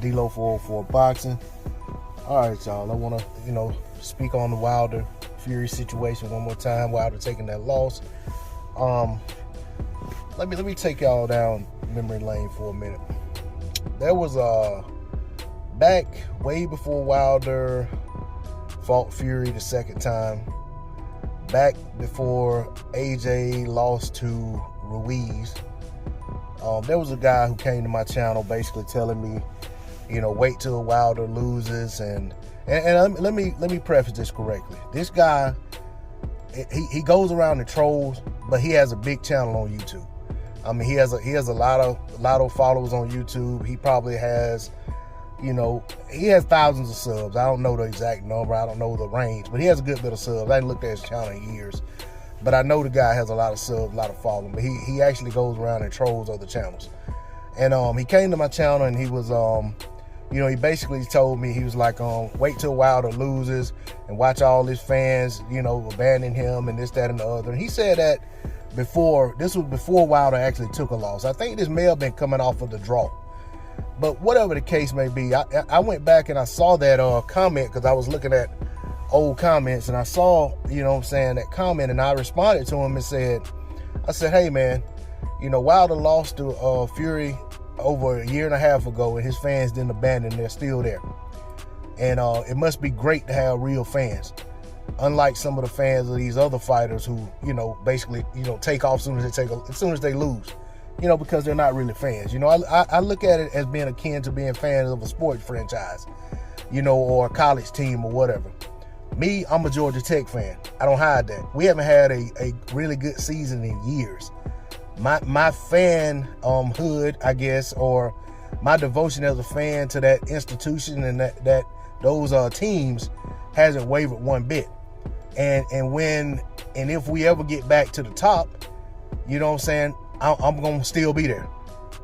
D-Lo 404 Boxing. All right, y'all. I want to, speak on the Wilder Fury situation one more time. Wilder taking that loss. Let me take y'all down memory lane for a minute. There was back way before Wilder fought Fury the second time, back before AJ lost to Ruiz. There was a guy who came to my channel basically telling me, wait till Wilder loses, and let me preface this correctly. This guy, he goes around and trolls, but he has a big channel on YouTube. I mean, he has a lot of followers on YouTube. He probably has, he has thousands of subs. I don't know the exact number. I don't know the range, but he has a good bit of subs. I haven't looked at his channel in years, but I know the guy has a lot of subs, a lot of following. But he actually goes around and trolls other channels. And he came to my channel and he was he basically told me, he was like, wait till Wilder loses and watch all his fans, abandon him and this, that, and the other. And he said that this was before Wilder actually took a loss. I think this may have been coming off of the draw. But whatever the case may be, I went back and I saw that comment, because I was looking at old comments, and I saw, that comment, and I responded to him and said, hey man, Wilder lost to Fury over a year and a half ago, and his fans didn't abandon. They're still there. And it must be great to have real fans, unlike some of the fans of these other fighters who, basically, take off as soon as they lose, because they're not really fans. I look at it as being akin to being fans of a sports franchise, or a college team or whatever. Me, I'm a Georgia Tech fan. I don't hide that. We haven't had a really good season in years. My fan hood, I guess, or my devotion as a fan to that institution and that those teams hasn't wavered one bit. And if we ever get back to the top, I'm gonna still be there.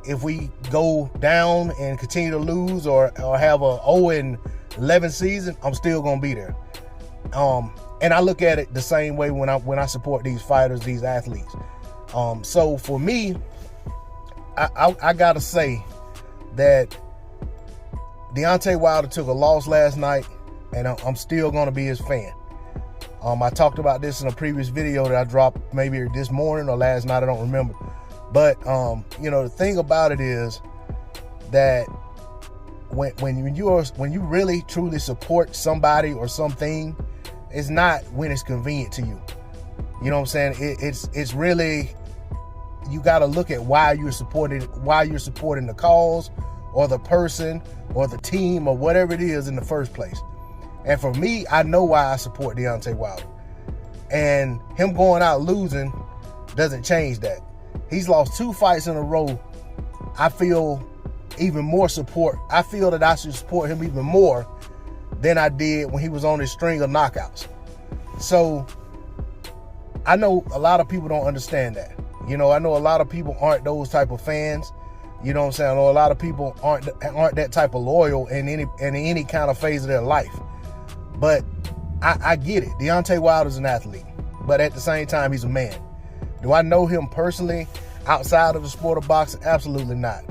If we go down and continue to lose or have a 0-11 season, I'm still gonna be there. And I look at it the same way when I support these fighters, these athletes. So for me, I gotta say that Deontay Wilder took a loss last night, and I'm still gonna be his fan. I talked about this in a previous video that I dropped maybe this morning or last night, I don't remember. But the thing about it is that when you really truly support somebody or something, it's not when it's convenient to you. You know what I'm saying? It's really, you got to look at why you're supporting the cause or the person or the team or whatever it is in the first place. And for me, I know why I support Deontay Wilder. And him going out losing doesn't change that. He's lost 2 fights in a row. I feel even more support. I feel that I should support him even more than I did when he was on his string of knockouts. So I know a lot of people don't understand that. I know a lot of people aren't those type of fans. You know what I'm saying? I know a lot of people aren't that type of loyal in any kind of phase of their life. But I get it. Deontay Wilder's an athlete, but at the same time, he's a man. Do I know him personally outside of the sport of boxing? Absolutely not.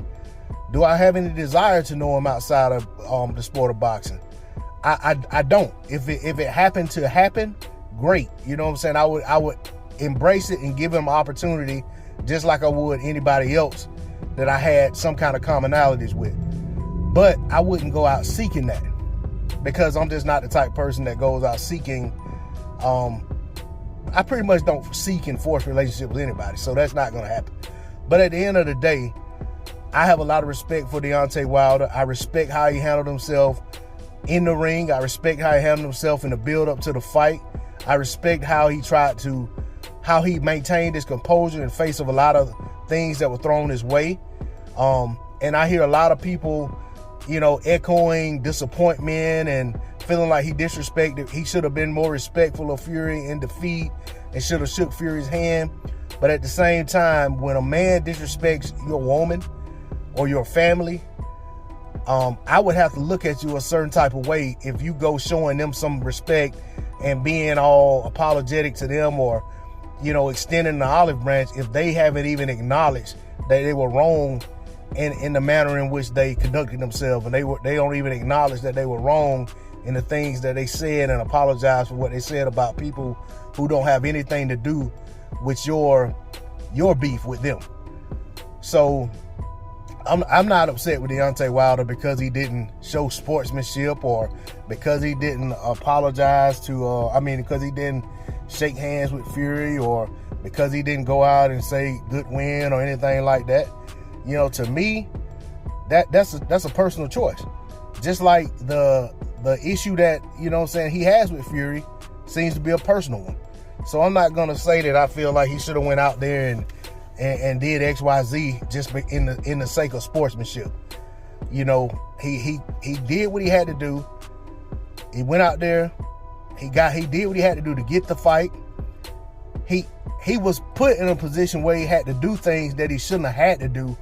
Do I have any desire to know him outside of the sport of boxing? I don't. If it happened to happen, great. You know what I'm saying? I would embrace it and give him opportunity, just like I would anybody else that I had some kind of commonalities with. But I wouldn't go out seeking that, because I'm just not the type of person that goes out seeking. I pretty much don't seek and force relationships with anybody, so that's not going to happen. But at the end of the day, I have a lot of respect for Deontay Wilder. I respect how he handled himself in the ring. I respect how he handled himself in the build up to the fight. I respect how he maintained his composure in face of a lot of things that were thrown his way. And I hear a lot of people, echoing disappointment and feeling like he disrespected. He should have been more respectful of Fury in defeat and should have shook Fury's hand. But at the same time, when a man disrespects your woman or your family, I would have to look at you a certain type of way if you go showing them some respect and being all apologetic to them, or extending the olive branch if they haven't even acknowledged that they were wrong in the manner in which they conducted themselves, and they don't even acknowledge that they were wrong in the things that they said and apologize for what they said about people who don't have anything to do with your beef with them. So I'm not upset with Deontay Wilder because he didn't show sportsmanship, or because he didn't apologize to because he didn't shake hands with Fury, or because he didn't go out and say good win or anything like that. You know, to me, that's a personal choice. Just like the issue that, you know what I'm saying, he has with Fury seems to be a personal one. So I'm not gonna say that I feel like he should have went out there and did XYZ just in the sake of sportsmanship. You know, he did what he had to do. He went out there, he did what he had to do to get the fight. He was put in a position where he had to do things that he shouldn't have had to do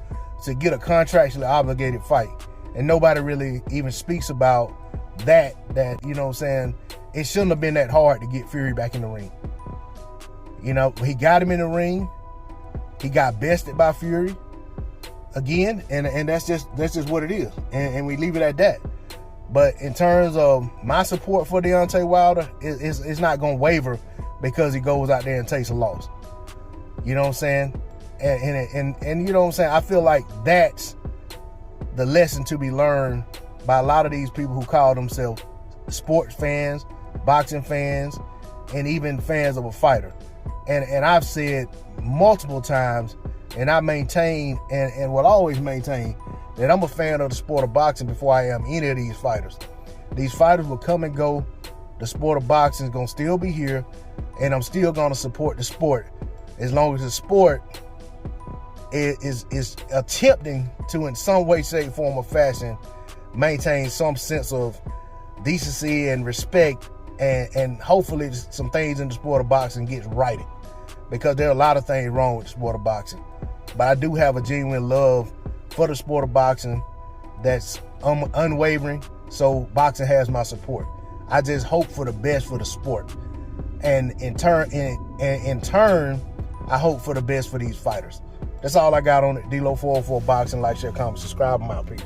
to get a contractually obligated fight. And nobody really even speaks about that, you know what I'm saying, it shouldn't have been that hard to get Fury back in the ring. You know, he got him in the ring. He got bested by Fury again, and that's just what it is. And we leave it at that. But in terms of my support for Deontay Wilder, it's not going to waver because he goes out there and takes a loss. You know what I'm saying? And you know what I'm saying? I feel like that's the lesson to be learned by a lot of these people who call themselves sports fans, boxing fans, and even fans of a fighter. And I've said multiple times, and I maintain and will always maintain, that I'm a fan of the sport of boxing before I am any of these fighters. These fighters will come and go. The sport of boxing is going to still be here, and I'm still going to support the sport as long as the sport is attempting to, in some way, shape, form, or fashion, maintain some sense of decency and respect, and hopefully some things in the sport of boxing gets righted, because there are a lot of things wrong with the sport of boxing. But I do have a genuine love for the sport of boxing that's unwavering, so boxing has my support. I just hope for the best for the sport, and in turn, I hope for the best for these fighters. That's all I got on it. D-Lo 404 Boxing. Like, share, comment, subscribe. I'm out. Peace.